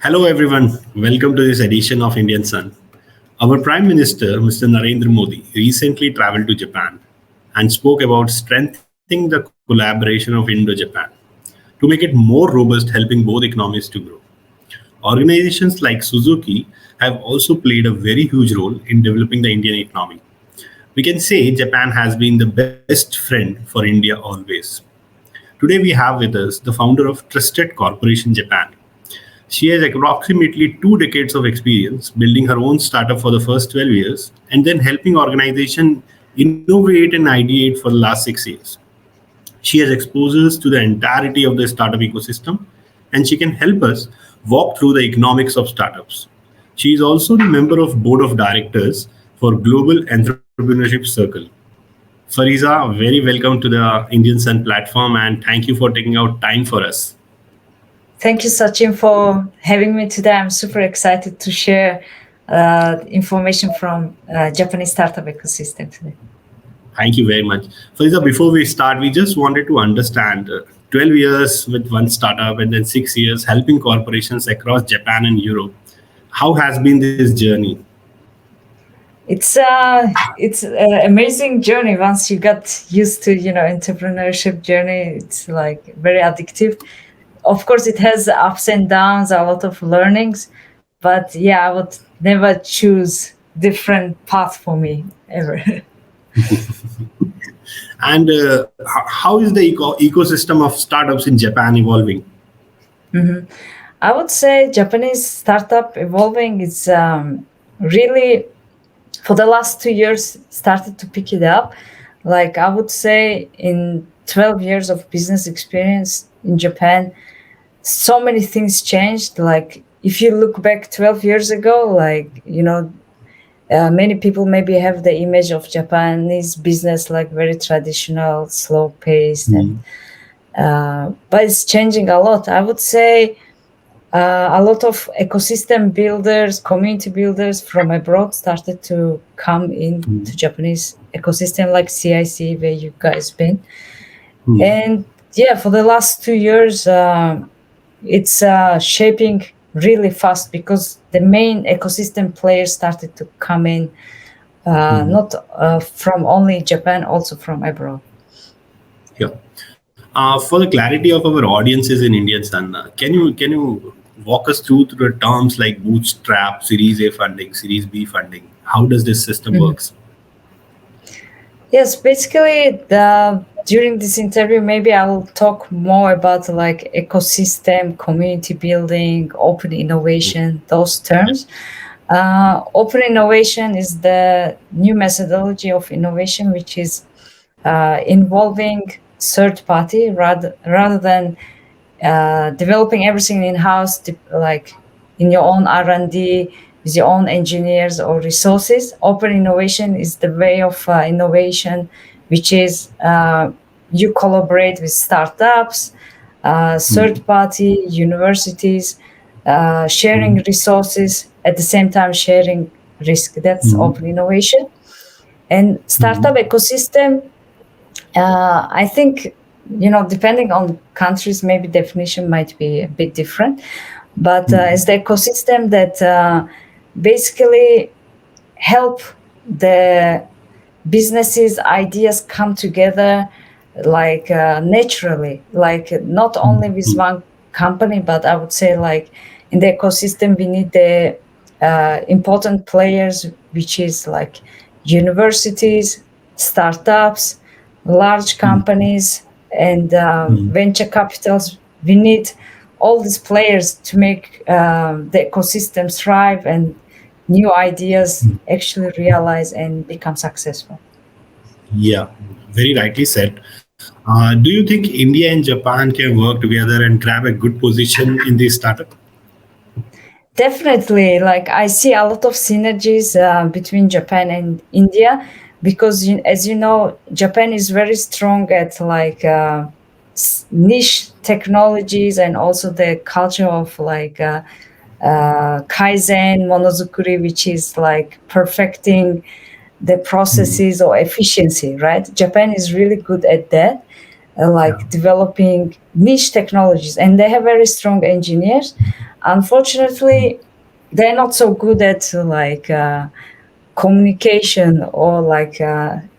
Hello, everyone. Welcome to this edition of Indian Sun. Our Prime Minister, Mr. Narendra Modi, recently traveled to Japan and spoke about strengthening the collaboration of Indo Japan to make it more robust, helping both economies to grow. Organizations like Suzuki have also played a very huge role in developing the Indian economy. We can say Japan has been the best friend for India always. Today, we have with us the founder of Trusted Corporation Japan. She has approximately 2 decades of experience building her own startup for the first 12 years and then helping organizations innovate and ideate for the last 6 years. She has exposures to the entirety of the startup ecosystem and she can help us walk through the economics of startups. She is also the member of board of directors for Global Entrepreneurship Circle. Fariza, very welcome to the Indian Sun platform and thank you for taking out time for us. Thank you, Sachin, for having me today. I'm super excited to share information from Japanese startup ecosystem today. Thank you very much. Faiza, before we start, we just wanted to understand 12 years with one startup and then 6 years helping corporations across Japan and Europe. How has been this journey? It's an amazing journey. Once you got used to entrepreneurship journey, it's like very addictive. Of course, it has ups and downs, a lot of learnings, but yeah, I would never choose different path for me ever. And how is the ecosystem of startups in Japan evolving? I would say Japanese startup evolving is really for the last 2 years started to pick it up. Like I would say in 12 years of business experience in Japan, so many things changed. Like if you look back 12 years ago, many people maybe have the image of Japanese business like very traditional, slow paced, and but it's changing a lot. I would say a lot of ecosystem builders, community builders from abroad started to come into Japanese ecosystem like CIC, where you guys been. And yeah, for the last 2 years, it's shaping really fast because the main ecosystem players started to come in, not from only Japan, also from abroad. Yeah. For the clarity of our audiences in Indian Sun, can you walk us through the terms like Bootstrap, Series A funding, Series B funding? How does this system works? Yes, basically, during this interview, maybe I will talk more about like ecosystem, community building, open innovation, those terms. Open innovation is the new methodology of innovation, which is involving third party rather than developing everything in house, like in your own R&D with your own engineers or resources. Open innovation is the way of innovation, which is you collaborate with startups, third party, universities, sharing resources at the same time sharing risk. That's open innovation. And startup ecosystem, I think, depending on countries, maybe definition might be a bit different, but it's the ecosystem that basically help the businesses, ideas come together like naturally, like not only with one company, but I would say like in the ecosystem, we need the important players, which is like universities, startups, large companies, and venture capitals. We need all these players to make the ecosystem thrive and new ideas actually realize and become successful. Yeah, very rightly said. Do you think India and Japan can work together and grab a good position in this startup? Definitely, like I see a lot of synergies between Japan and India because, as you know, Japan is very strong at like niche technologies and also the culture of like kaizen, monozukuri, which is like perfecting the processes or efficiency, right? Japan is really good at that, developing niche technologies, and they have very strong engineers. Unfortunately, they're not so good at like communication or like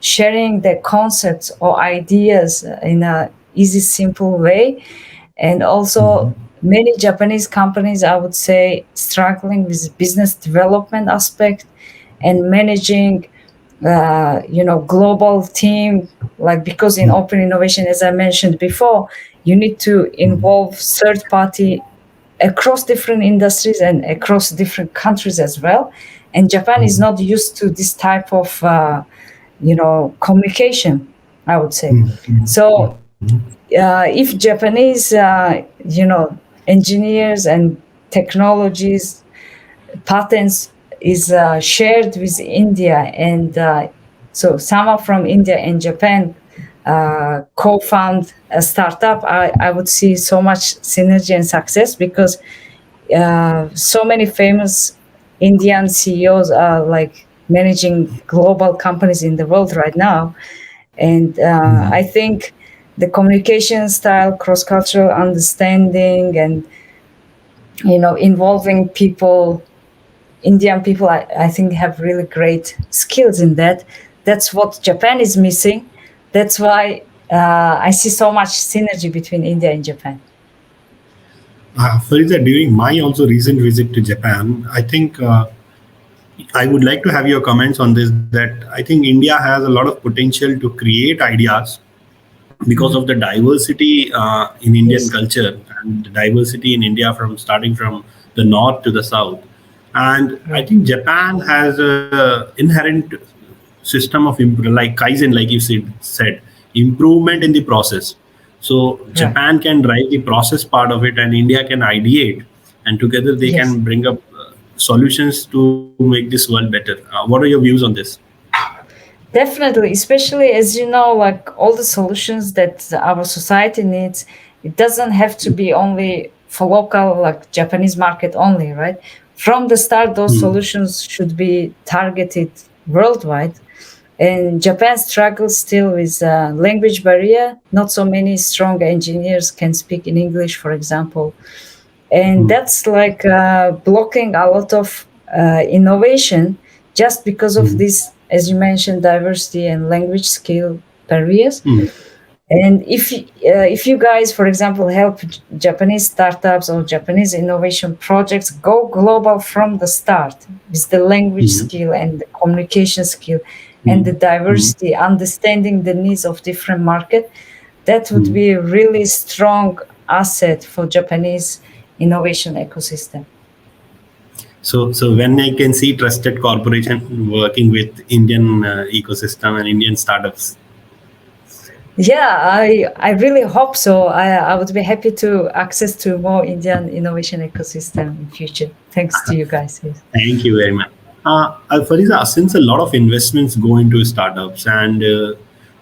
sharing their concepts or ideas in a easy, simple way. And also, many Japanese companies, I would say, struggling with business development aspect and managing global team, like, because in open innovation, as I mentioned before, you need to involve third party across different industries and across different countries as well. And Japan is not used to this type of communication, I would say. So if Japanese engineers and technologies patents is shared with India, and so someone from India and Japan co-found a startup, I would see so much synergy and success, because so many famous Indian CEOs are like managing global companies in the world right now. And I think the communication style, cross-cultural understanding, and involving people, Indian people, I think have really great skills in that. That's what Japan is missing. That's why I see so much synergy between India and Japan. Fariza, during my also recent visit to Japan, I think I would like to have your comments on this. That I think India has a lot of potential to create ideas because of the diversity in Indian Yes. culture, and the diversity in India from starting from the north to the south. And I Right. think Japan has a inherent system of like Kaizen, like you said, improvement in the process. So Right. Japan can drive the process part of it, and India can ideate, and together they Yes. can bring up solutions to make this world better. What are your views on this? Definitely, especially as you know, like all the solutions that our society needs, it doesn't have to be only for local, like Japanese market only, right? From the start, those Hmm. solutions should be targeted worldwide. And Japan struggles still with language barrier. Not so many strong engineers can speak in English, for example, and Hmm. that's like blocking a lot of innovation, just because of Hmm. this, as you mentioned, diversity and language skill barriers. Hmm. And if you guys, for example, help Japanese startups or Japanese innovation projects go global from the start with the language Hmm. skill and the communication skill and Hmm. the Hmm. diversity, understanding the needs of different market, that would Hmm. be a really strong asset for Japanese innovation ecosystem. So when I can see trusted corporation working with Indian ecosystem and Indian startups. Yeah, I really hope so. I would be happy to access to more Indian innovation ecosystem in future. Thanks to you guys. Yes. Thank you very much. Fariza, since a lot of investments go into startups, and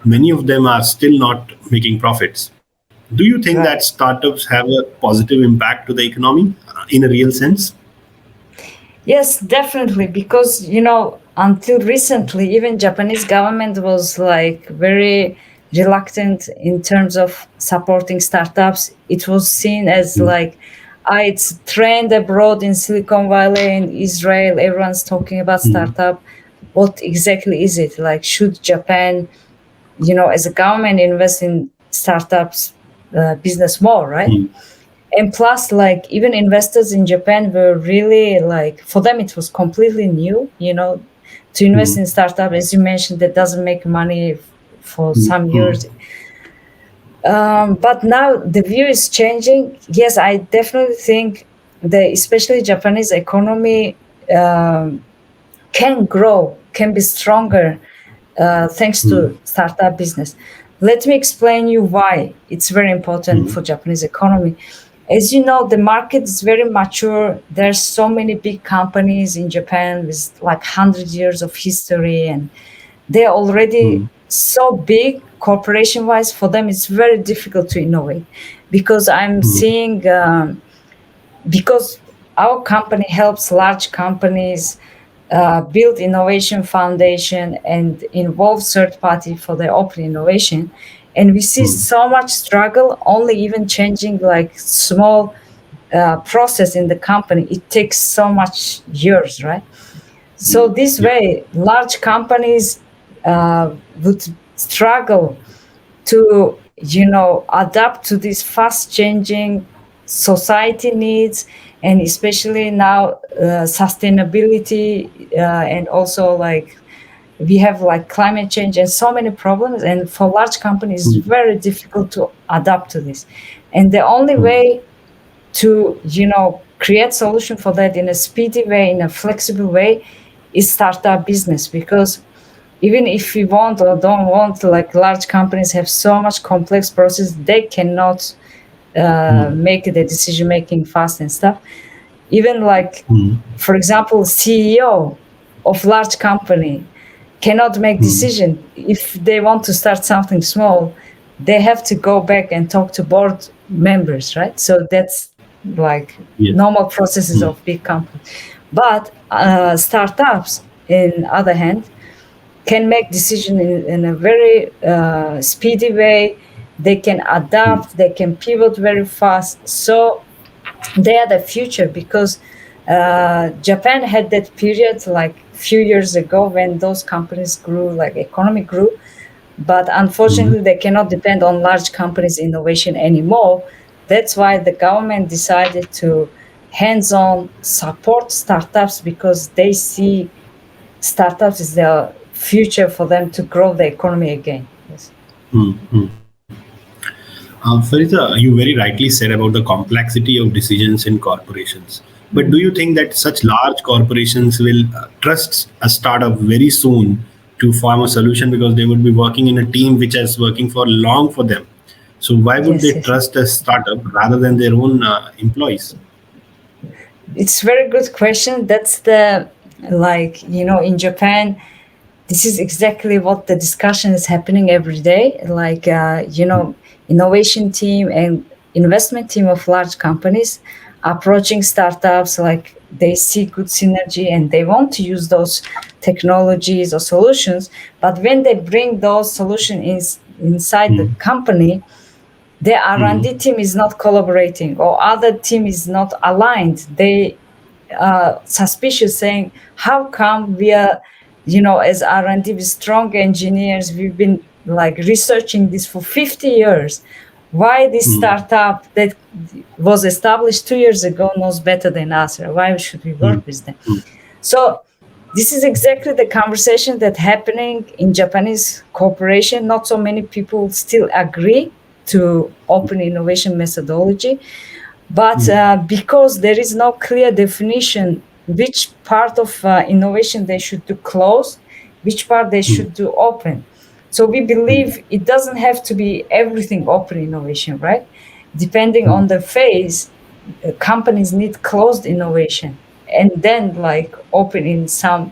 many of them are still not making profits, do you think that Right. startups have a positive impact to the economy in a real sense? Yes, definitely. Because, until recently, even Japanese government was like very reluctant in terms of supporting startups. It was seen as Mm. like, it's trend abroad in Silicon Valley and Israel. Everyone's talking about Mm. startup. What exactly is it? Like, should Japan, as a government, invest in startups business more, right? Mm. And plus, like, even investors in Japan were really like, for them it was completely new, to invest Mm. in startup, as you mentioned, that doesn't make money for Mm. some Mm. years. But now the view is changing. Yes, I definitely think the especially Japanese economy can grow, can be stronger, thanks Mm. to startup business. Let me explain you why it's very important Mm. for Japanese economy. As you know, the market is very mature. There's so many big companies in Japan with like 100 years of history, and they're already Mm. so big corporation wise. For them, it's very difficult to innovate, because I'm Mm. seeing because our company helps large companies build innovation foundation and involve third party for their open innovation, and we see Mm. so much struggle only even changing like small process in the company, it takes so much years, right? So this Yeah. way, large companies would struggle to, adapt to these fast changing society needs, and especially now sustainability, and also like we have like climate change and so many problems, and for large companies it's Mm. very difficult to adapt to this. And the only Mm. way to, create solution for that in a speedy way, in a flexible way, is startup business. Because even if we want or don't want, like large companies have so much complex process, they cannot Mm. make the decision making fast and stuff. Even like, Mm. for example, CEO of large company cannot make Mm. decision. If they want to start something small, they have to go back and talk to board members, right? So that's like Yes. normal processes Mm. of big companies. But startups, in other hand, can make decision in a very speedy way. They can Mm. adapt, they can pivot very fast. So they are the future, because Japan had that period like few years ago when those companies grew, like economy grew. But Mm. unfortunately, they cannot depend on large companies' innovation anymore. That's why the government decided to hands-on support startups, because they see startups is the future for them to grow the economy again. Yes. Mm. Mm. Farida, you very rightly said about the complexity of decisions in corporations. But do you think that such large corporations will trust a startup very soon to form a solution, because they would be working in a team which is working for long for them? So why would they Yes, yes. trust a startup rather than their own employees? It's very good question. That's the, like, in Japan, this is exactly what the discussion is happening every day. Like, innovation team and investment team of large companies approaching startups, like they see good synergy and they want to use those technologies or solutions. But when they bring those solutions inside the Mm. company, the Mm. R&D team is not collaborating, or other team is not aligned. They suspicious, saying, how come we are, as R&D with strong engineers, we've been like researching this for 50 years. Why this Mm. startup that was established 2 years ago knows better than us? Or why should we Mm. work with them? Mm. So this is exactly the conversation that's happening in Japanese corporation. Not so many people still agree to open innovation methodology, but Mm. because there is no clear definition which part of innovation they should do closed, which part they Mm. should do open. So we believe it doesn't have to be everything open innovation, right? Depending Mm. on the phase, companies need closed innovation, and then like open in some,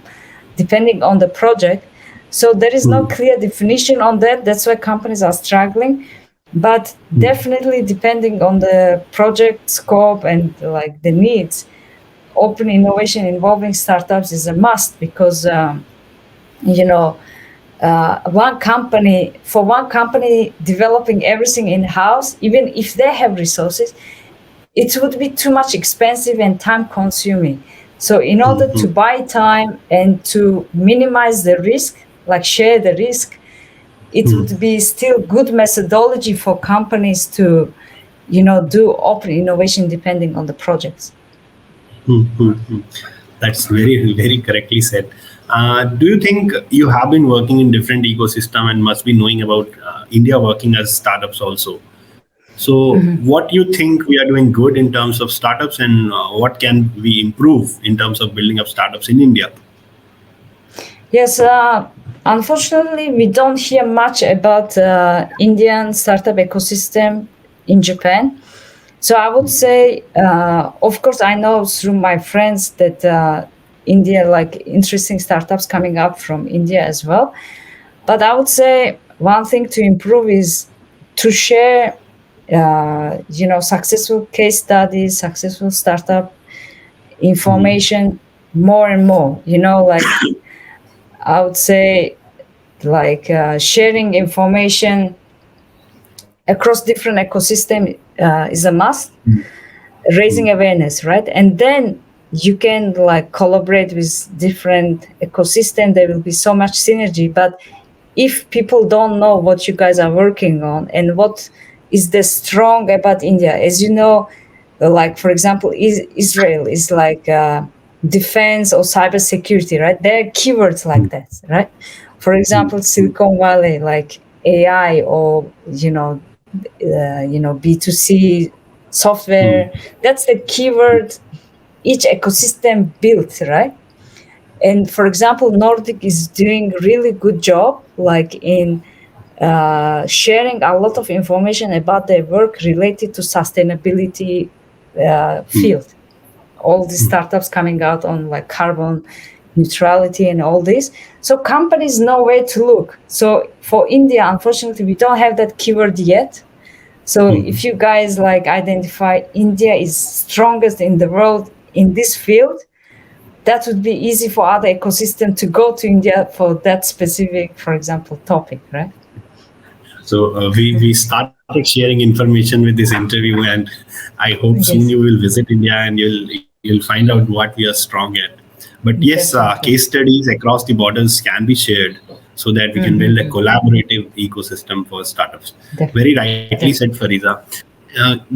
depending on the project. So there is no Mm. clear definition on that. That's why companies are struggling. But Mm. definitely, depending on the project scope and like the needs, open innovation involving startups is a must, because you know one company developing everything in house, even if they have resources, it would be too much expensive and time consuming. So in order to Mm. buy time and to minimize the risk, like share the risk, it Mm. would be still good methodology for companies to, do open innovation depending on the projects. Mm. Mm. Mm. That's very, very correctly said. Do you think you have been working in different ecosystem and must be knowing about India working as startups also? So, what you think we are doing good in terms of startups, and what can we improve in terms of building up startups in India? Yes, unfortunately, we don't hear much about Indian startup ecosystem in Japan. So I would say, of course, I know through my friends that India, like interesting startups coming up from India as well. But I would say one thing to improve is to share, successful case studies, successful startup Mm. information more and more. Like I would say, like sharing information across different ecosystem is a must. raising awareness, right? And then you can like collaborate with different ecosystem. There will be so much synergy. But if people don't know what you guys are working on and what is the strong about India, as you know, like for example, Israel is like defense or cybersecurity, right? There are keywords like that, right? For example, Silicon Valley, like AI or B2C software. That's the keyword each ecosystem built, right? And for example, Nordic is doing really good job, like in sharing a lot of information about their work related to sustainability field. All these startups coming out on like carbon neutrality and all this. So companies know where to look. So for India, unfortunately, we don't have that keyword yet. So if you guys like identify India is strongest in the world in this field, that would be easy for other ecosystem to go to India for that specific, for example, topic, right? So we started sharing information with this interview, and I hope soon you will visit India and you'll find out what we are strong at. But yes, case studies across the borders can be shared so that we can build a collaborative ecosystem for startups. Very rightly said, Fariza.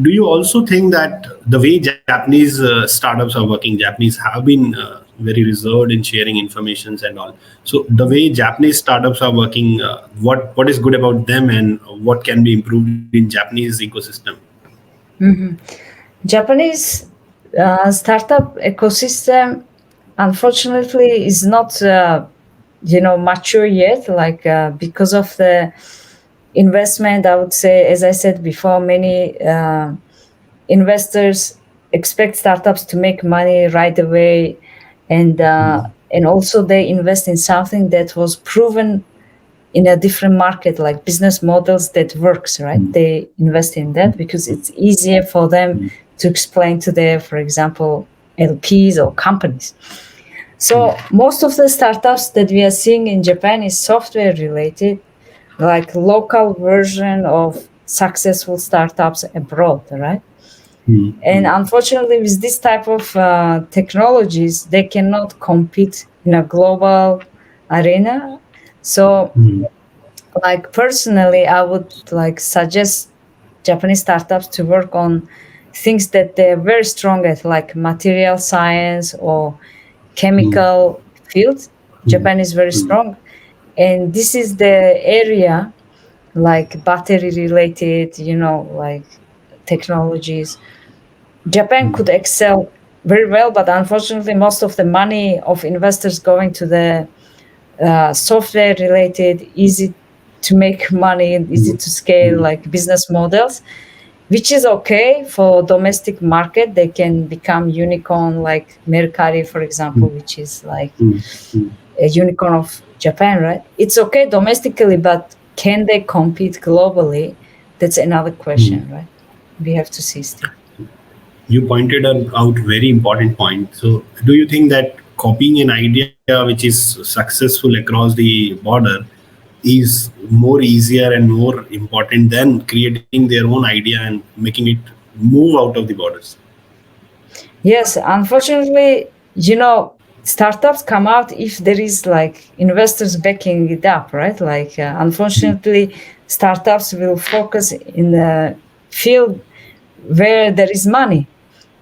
Do you also think that the way Japanese startups are working, Japanese have been very reserved in sharing informations and all. So the way Japanese startups are working, what is good about them and what can be improved in Japanese ecosystem? Japanese startup ecosystem, unfortunately, is not mature yet. Like because of the investment, I would say, as I said before, many investors expect startups to make money right away, and also they invest in something that was proven in a different market, like business models that works, right? They invest in that because it's easier for them to explain to their, for example, LPs or companies. So most of the startups that we are seeing in Japan is software related, like local version of successful startups abroad, right? And unfortunately, with this type of technologies, they cannot compete in a global arena. So, like personally, I would like suggest Japanese startups to work on things that they're very strong at, like material science or chemical fields. Japan is very strong, and this is the area like battery related, like technologies. Japan could excel very well, but unfortunately, most of the money of investors going to the software related, easy to make money, easy to scale, like business models, which is okay for domestic market. They can become unicorn, like Mercari, for example, which is like a unicorn of Japan, right? It's okay domestically, but can they compete globally? That's another question, right? We have to see still. You pointed out very important point. So do you think that copying an idea which is successful across the border is more easier and more important than creating their own idea and making it move out of the borders? Yes, unfortunately, startups come out if there is like investors backing it up, right? Like, unfortunately, startups will focus in the field where there is money.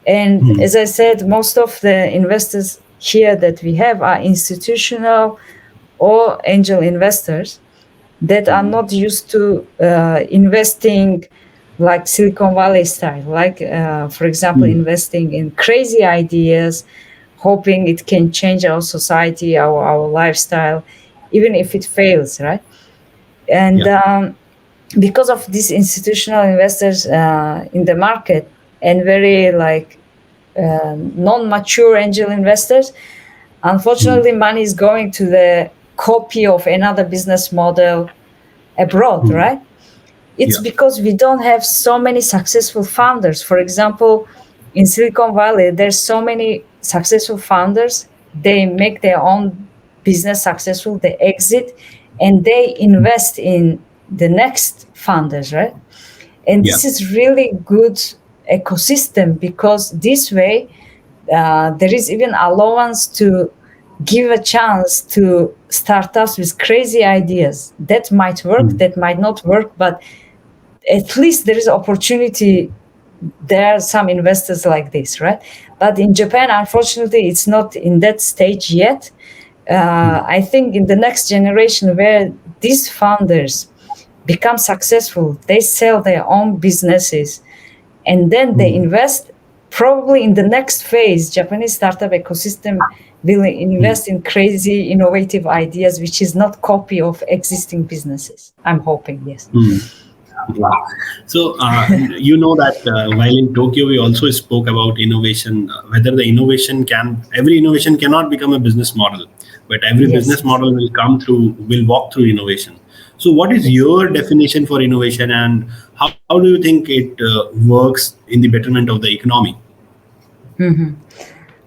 And as I said, most of the investors here that we have are institutional or angel investors that are not used to investing like Silicon Valley style, like, for example, investing in crazy ideas, hoping it can change our society, our lifestyle, even if it fails, right? And because of these institutional investors in the market and very like non-mature angel investors, unfortunately, money is going to the copy of another business model abroad, right? It's because we don't have so many successful founders. For example, in Silicon Valley, there's so many successful founders. They make their own business successful, they exit, and they invest in the next founders, right? And this is really good ecosystem, because this way there is even allowance to give a chance to startups with crazy ideas that might work, that might not work, but at least there is opportunity. There are some investors like this, right? But in Japan, unfortunately, it's not in that stage yet. I think in the next generation, where these founders become successful, they sell their own businesses, and then they invest. Probably in the next phase, Japanese startup ecosystem will invest in crazy, innovative ideas, which is not copy of existing businesses. I'm hoping, yes. Wow. So, you know that while in Tokyo, we also spoke about innovation, whether every innovation cannot become a business model, but every business model will walk through innovation. So, what is your definition for innovation, and how do you think it works in the betterment of the economy?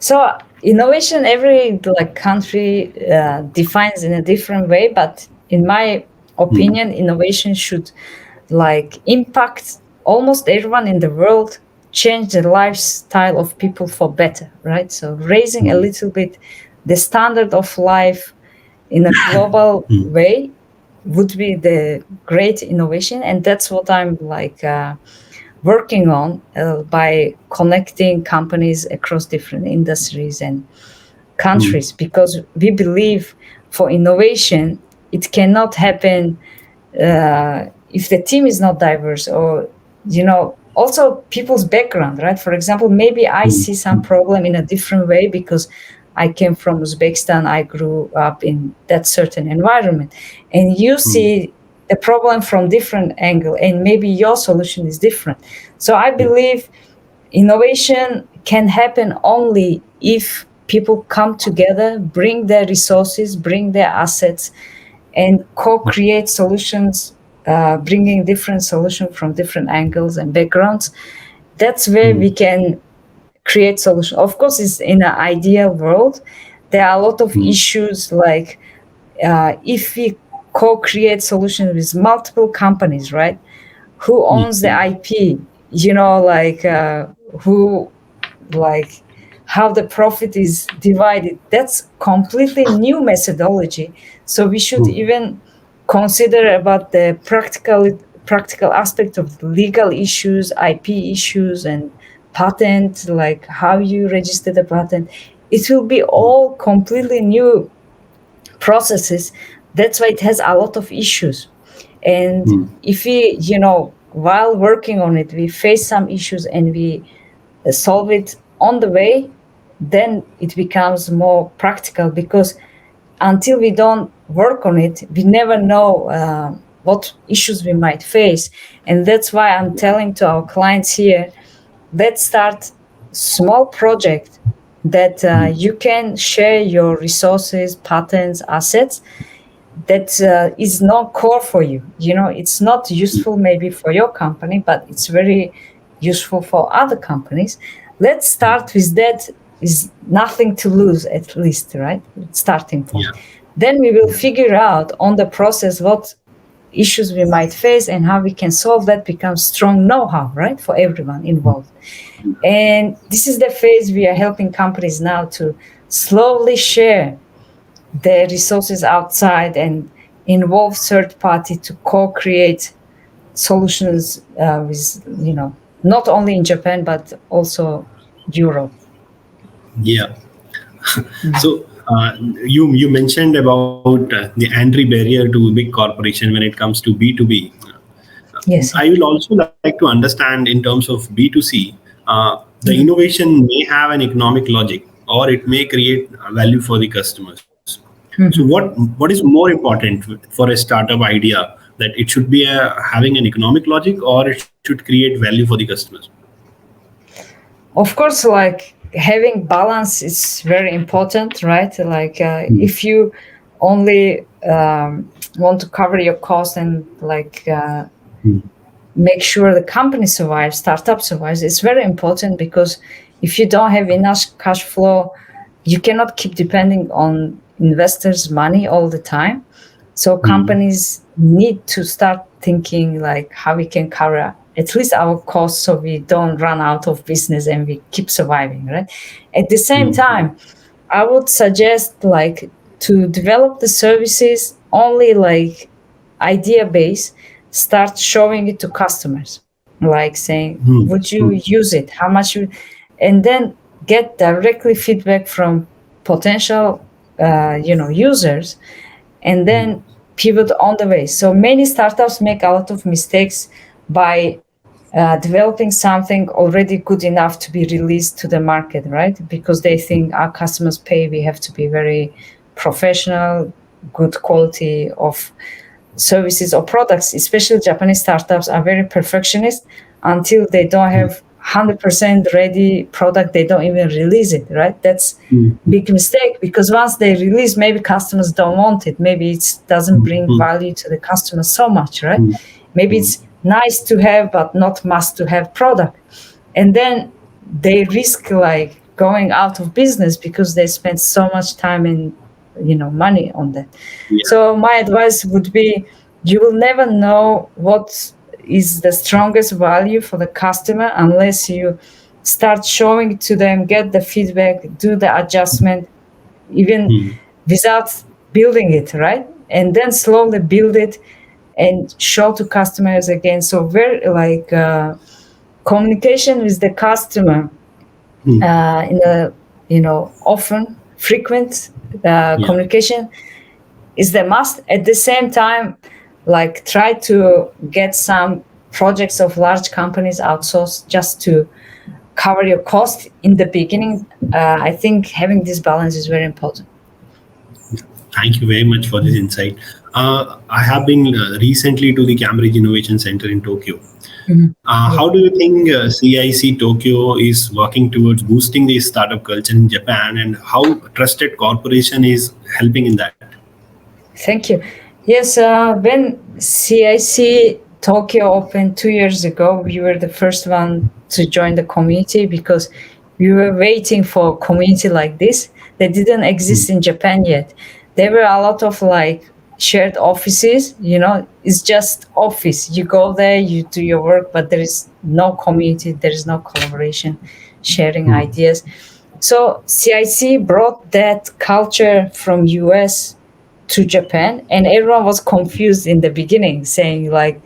So innovation, every country defines in a different way, but in my opinion, innovation should impact almost everyone in the world, change the lifestyle of people for better, right? So raising a little bit the standard of life in a global way would be the great innovation, and that's what I'm working on by connecting companies across different industries and countries, because we believe for innovation it cannot happen if the team is not diverse, or also people's background, right? For example, maybe I see some problem in a different way because I came from Uzbekistan, I grew up in that certain environment, and you see a problem from different angle, and maybe your solution is different. So I believe innovation can happen only if people come together, bring their resources, bring their assets, and co-create solutions, bringing different solutions from different angles and backgrounds. That's where we can create solutions. Of course, it's in an ideal world. There are a lot of issues, like if we co-create solutions with multiple companies, right? Who owns the IP? Who, how the profit is divided. That's completely new methodology. So we should even consider about the practical aspect of legal issues, IP issues, and patent, like how you register the patent. It will be all completely new processes. That's why it has a lot of issues. And if we, while working on it, we face some issues and we solve it on the way, then it becomes more practical, because until we don't work on it, we never know what issues we might face. And that's why I'm telling to our clients here, let's start small project that you can share your resources, patents, assets that is not core for you. It's not useful maybe for your company, but it's very useful for other companies. Let's start with that. Is nothing to lose, at least, right? Starting point. Yeah. Then we will figure out on the process what issues we might face and how we can solve that. Becomes strong know-how, right, for everyone involved. And this is the phase we are helping companies now to slowly share their resources outside and involve third party to co-create solutions with, not only in Japan, but also Europe. Yeah. So you mentioned about the entry barrier to big corporation when it comes to B2B. Yes. I will also like to understand in terms of B2C, the innovation may have an economic logic, or it may create value for the customers. So what is more important for a startup idea, that it should be having an economic logic, or it should create value for the customers? Of course, having balance is very important, right? If you only want to cover your cost and make sure the company survives, startup survives, it's very important, because if you don't have enough cash flow, you cannot keep depending on investors' money all the time. So companies need to start thinking how we can cover at least our costs, so we don't run out of business and we keep surviving, right? At the same time, I would suggest like to develop the services only like idea based, start showing it to customers, like saying, would you use it? How much you, and then get directly feedback from potential, users, and then pivot on the way. So many startups make a lot of mistakes by developing something already good enough to be released to the market, right? Because they think our customers pay, we have to be very professional, good quality of services or products. Especially Japanese startups are very perfectionist. Until they don't have 100% ready product, they don't even release it, right? That's big mistake, because once they release, maybe customers don't want it. Maybe it doesn't bring value to the customer so much, right? Maybe it's nice to have, but not must to have product. And then they risk like going out of business because they spend so much time and money on that. So my advice would be, you will never know what is the strongest value for the customer unless you start showing it to them, get the feedback, do the adjustment, even without building it, right? And then slowly build it and show to customers again. So very like communication with the customer in a often frequent communication is the must. At the same time, like try to get some projects of large companies outsourced just to cover your cost in the beginning. I think having this balance is very important. Thank you very much for this insight. I have been recently to the Cambridge Innovation Center in Tokyo. How do you think CIC Tokyo is working towards boosting the startup culture in Japan, and how Trusted Corporation is helping in that? Thank you. Yes, when CIC Tokyo opened 2 years ago, we were the first one to join the community because we were waiting for a community like this that didn't exist in Japan yet. There were a lot of like shared offices, it's just office. You go there, you do your work, but there is no community, there is no collaboration, sharing ideas. So CIC brought that culture from US to Japan, and everyone was confused in the beginning, saying like,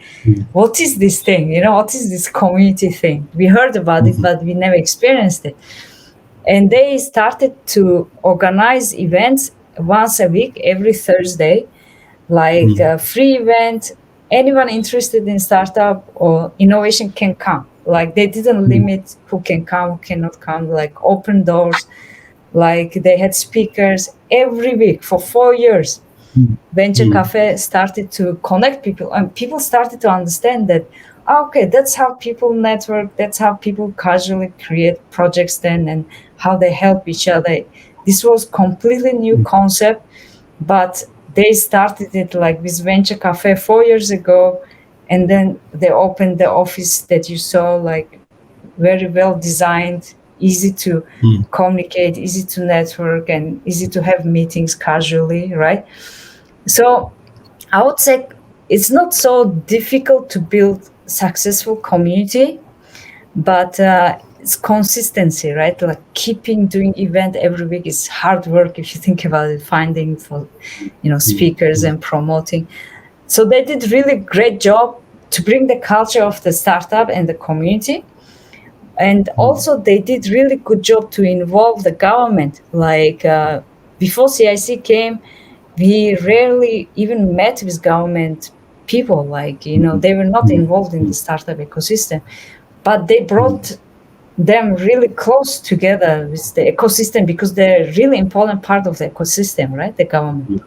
what is this thing? What is this community thing? We heard about it, but we never experienced it. And they started to organize events once a week, every Thursday, like a free event. Anyone interested in startup or innovation can come. Like they didn't limit who can come, who cannot come, like open doors. Like they had speakers every week for 4 years. Venture Cafe started to connect people, and people started to understand that, okay, that's how people network, that's how people casually create projects then, and how they help each other. This was completely new concept, but they started it like with Venture Cafe 4 years ago, and then they opened the office that you saw, like very well designed, easy to communicate, easy to network, and easy to have meetings casually, right? So I would say it's not so difficult to build successful community, but it's consistency, right? Like keeping doing event every week is hard work if you think about it, finding for speakers and promoting. So they did really great job to bring the culture of the startup and the community. And also they did really good job to involve the government. Like before CIC came, we rarely even met with government people. Like, they were not involved in the startup ecosystem, but they brought them really close together with the ecosystem because they're really important part of the ecosystem, right? The government.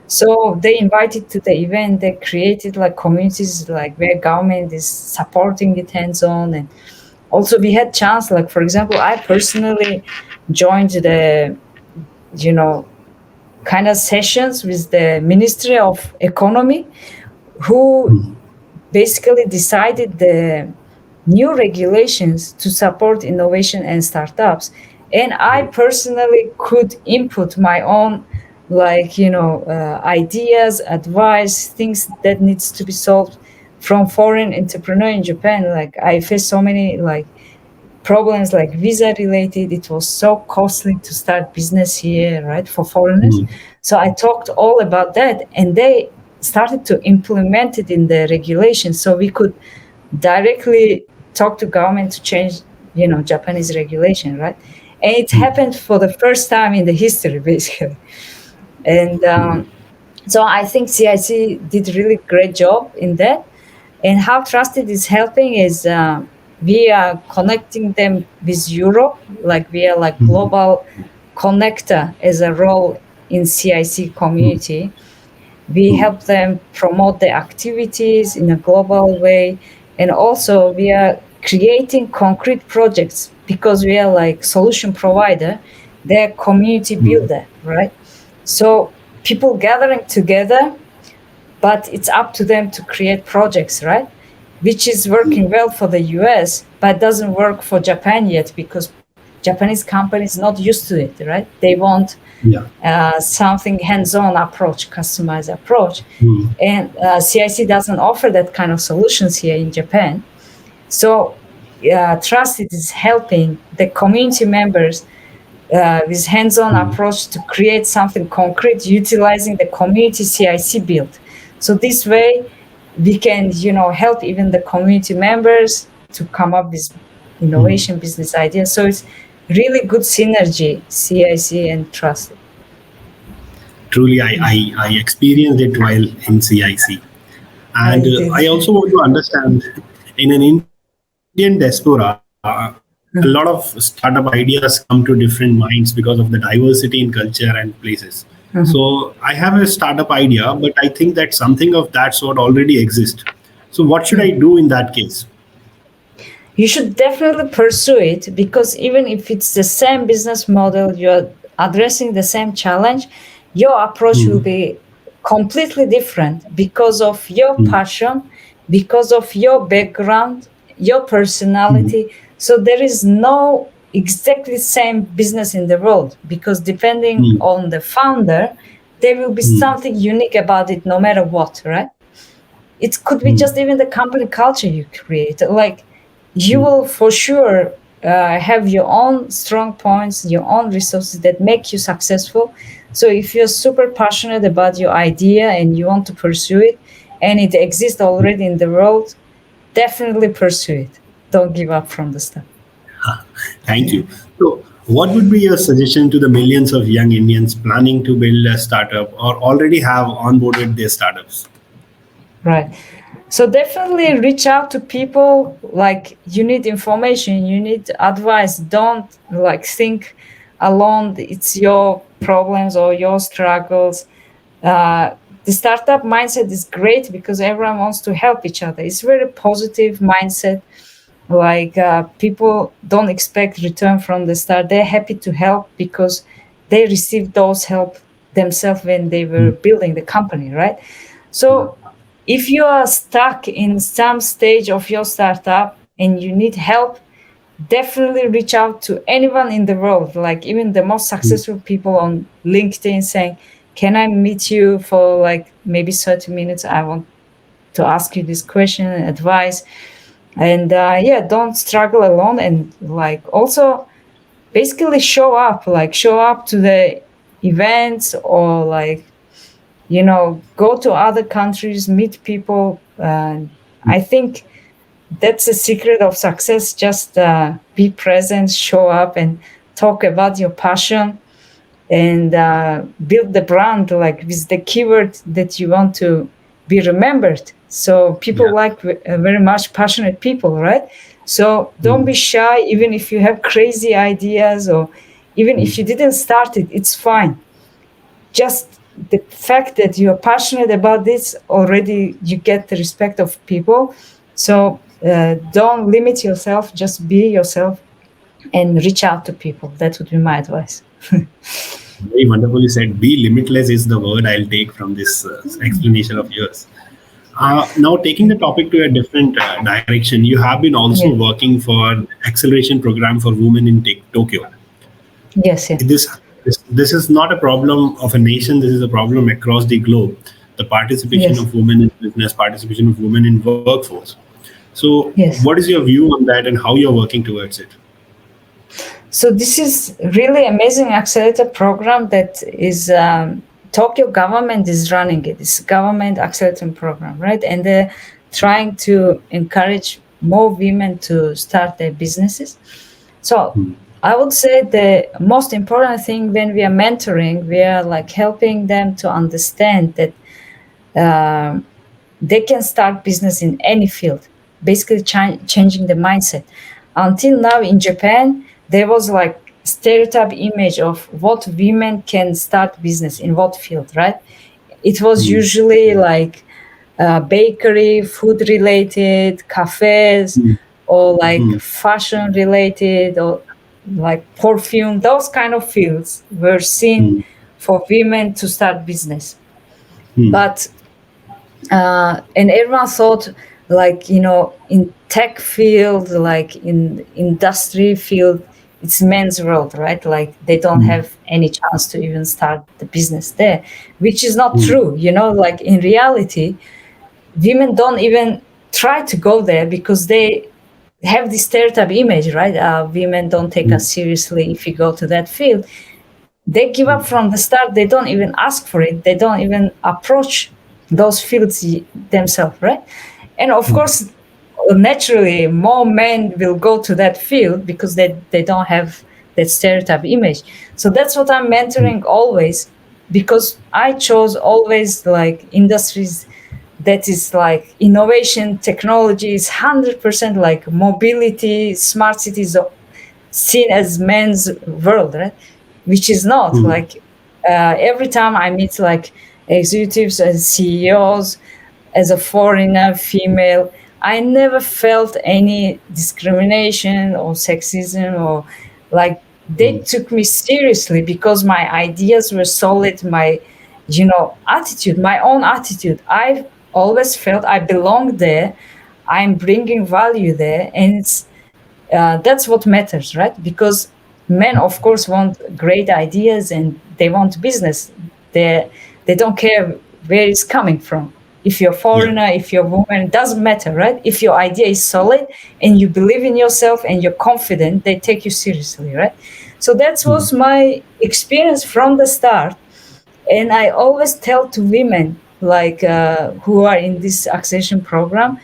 So they invited to the event, they created like communities like where government is supporting it hands-on. And also we had chance, like for example, I personally joined the, kind of sessions with the Ministry of Economy, who basically decided the new regulations to support innovation and startups. And I personally could input my own, like, ideas, advice, things that needs to be solved from foreign entrepreneur in Japan, like I faced so many like problems like visa related. It was so costly to start business here, right, for foreigners. Mm. So I talked all about that, and they started to implement it in the regulations, so we could directly talk to government to change, Japanese regulation, right? And it happened for the first time in the history, basically. And so I think CIC did really great job in that. And how Trusted is helping is we are connecting them with Europe, like we are like global connector as a role in CIC community. We help them promote their activities in a global way. And also we are creating concrete projects because we are like solution provider, they're community builder, right? So people gathering together, but it's up to them to create projects, right? Which is working well for the US, but doesn't work for Japan yet because Japanese companies not used to it, right? They want Yeah. something hands-on approach, customized approach. And CIC doesn't offer that kind of solutions here in Japan. So Trusted is helping the community members with hands-on approach to create something concrete, utilizing the community CIC build. So this way, we can, help even the community members to come up with innovation business ideas. So it's really good synergy, CIC and Trusted. Truly, I experienced it while in CIC. And I also want to understand, in an Indian diaspora, a lot of startup ideas come to different minds because of the diversity in culture and places. So I have a startup idea, but I think that something of that sort already exists. So what should I do in that case? You should definitely pursue it because even if it's the same business model, you're addressing the same challenge, your approach will be completely different because of your passion, because of your background, your personality. So there is no exactly same business in the world because depending on the founder, there will be something unique about it no matter what, right? It could be just even the company culture you create. Like you will for sure have your own strong points, your own resources that make you successful. So if you're super passionate about your idea and you want to pursue it and it exists already in the world, definitely pursue it. Don't give up from the start. Thank you. So, what would be your suggestion to the millions of young Indians planning to build a startup or already have onboarded their startups? Right. So definitely reach out to people. Like you need information, you need advice. Don't like think alone. It's your problems or your struggles. The startup mindset is great because everyone wants to help each other. It's very positive mindset. Like people don't expect return from the start. They're happy to help because they received those help themselves when they were building the company, right? So if you are stuck in some stage of your startup and you need help, definitely reach out to anyone in the world, like even the most successful people on LinkedIn saying, can I meet you for like maybe 30 minutes? I want to ask you this question and advice. And don't struggle alone. And like also basically show up to the events or like, go to other countries, meet people. I think that's the secret of success. Just be present, show up, and talk about your passion and build the brand like with the keyword that you want to be remembered. So people like very much passionate people, right? So don't be shy, even if you have crazy ideas or even if you didn't start it, it's fine. Just the fact that you're passionate about this already, you get the respect of people. So don't limit yourself, just be yourself and reach out to people. That would be my advice. Very wonderfully said. Be limitless is the word I'll take from this explanation of yours. Now, taking the topic to a different direction, you have been also working for acceleration program for women in Tokyo. Yes. This is not a problem of a nation. This is a problem across the globe. the participation Yes. of women in business, participation of women in workforce. So, Yes. what is your view on that, and how you're working towards it? So this is really amazing accelerator program that is Tokyo government is running it. It's government accelerator program, right? And they're trying to encourage more women to start their businesses. So I would say the most important thing when we are mentoring, we are like helping them to understand that they can start business in any field, basically changing the mindset. Until now in Japan, there was like stereotype image of what women can start business in what field, right? It was Mm, usually like bakery, food related, cafes, mm, or like mm, fashion related, or like perfume. Those kind of fields were seen mm, for women to start business. mm, But and everyone thought like in tech field, like in industry field, it's men's world, right? Like they don't mm, have any chance to even start the business there, which is not mm, true. Like in reality, women don't even try to go there because they have this stereotype image, right? Women don't take mm, us seriously if you go to that field. They give up from the start. They don't even ask for it. They don't even approach those fields themselves, right? And of mm, course, naturally, more men will go to that field because they don't have that stereotype image. So that's what I'm mm, mentoring always, because I chose always like industries that is like innovation, technology is 100% like mobility, smart cities seen as men's world, right? Which is not mm, like every time I meet like executives and CEOs as a foreigner, female, I never felt any discrimination or sexism or like they mm, took me seriously because my ideas were solid, my attitude, my own attitude. I always felt I belong there. I'm bringing value there, and that's what matters, right? Because men, of course, want great ideas and they want business. They don't care where it's coming from. If you're a yeah. foreigner, if you're a woman, it doesn't matter, right? If your idea is solid and you believe in yourself and you're confident, they take you seriously, right? So that Mm, was my experience from the start. And I always tell to women like who are in this accession program,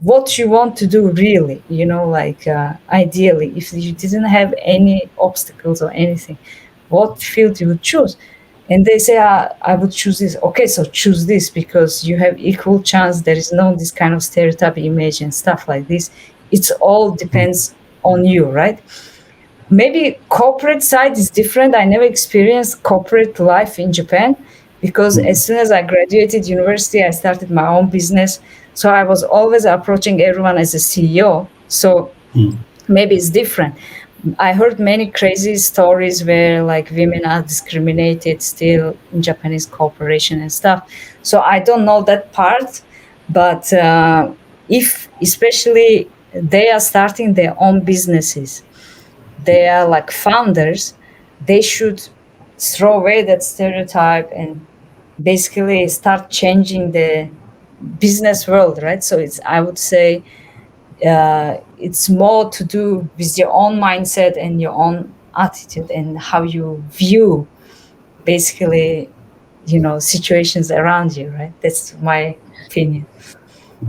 what you want to do really, like ideally, if you didn't have any obstacles or anything, what field you would choose. And they say, I would choose this. Okay, so choose this because you have equal chance. There is no this kind of stereotype image and stuff like this. It's all mm, depends on you, right? Maybe corporate side is different. I never experienced corporate life in Japan because mm, as soon as I graduated university, I started my own business. So I was always approaching everyone as a CEO. So mm, maybe it's different. I heard many crazy stories where like women are discriminated still in Japanese corporation and stuff. So I don't know that part, but if especially they are starting their own businesses, they are like founders, they should throw away that stereotype and basically start changing the business world, right? So it's, I would say, it's more to do with your own mindset and your own attitude and how you view basically, situations around you, right? That's my opinion.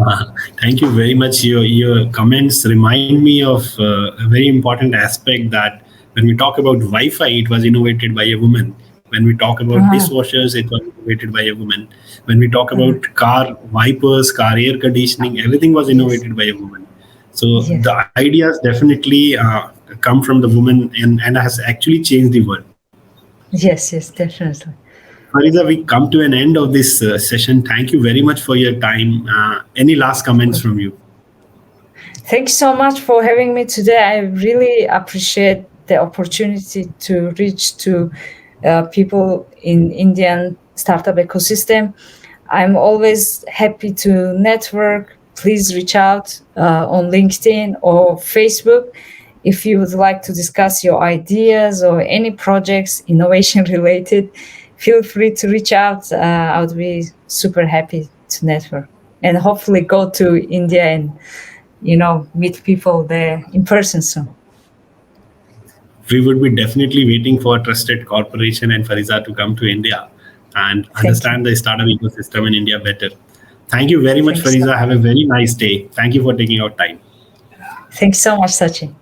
Uh, Thank you very much. Your comments remind me of a very important aspect that when we talk about Wi-Fi, it was innovated by a woman. When we talk about Uh-huh. dishwashers, it was innovated by a woman. When we talk Uh-huh. about car wipers, car air conditioning, everything was Yes. innovated by a woman. So Yes. the ideas definitely come from the woman, and has actually changed the world. Yes. Yes. Definitely. Fariza, we come to an end of this session. Thank you very much for your time. Any last Of comments course. from you? Thank you so much for having me today. I really appreciate the opportunity to reach to people in Indian startup ecosystem. I'm always happy to network. Please reach out on LinkedIn or Facebook if you would like to discuss your ideas or any projects innovation related. feel free to reach out. I would be super happy to network and hopefully go to India and meet people there in person soon. We would be definitely waiting for Trusted Corporation and Fariza to come to India and understand the startup ecosystem in India better. Thank you very much, Thanks so Fariza. much. Have a very nice day. Thank you for taking out time. Thanks so much, Sachin.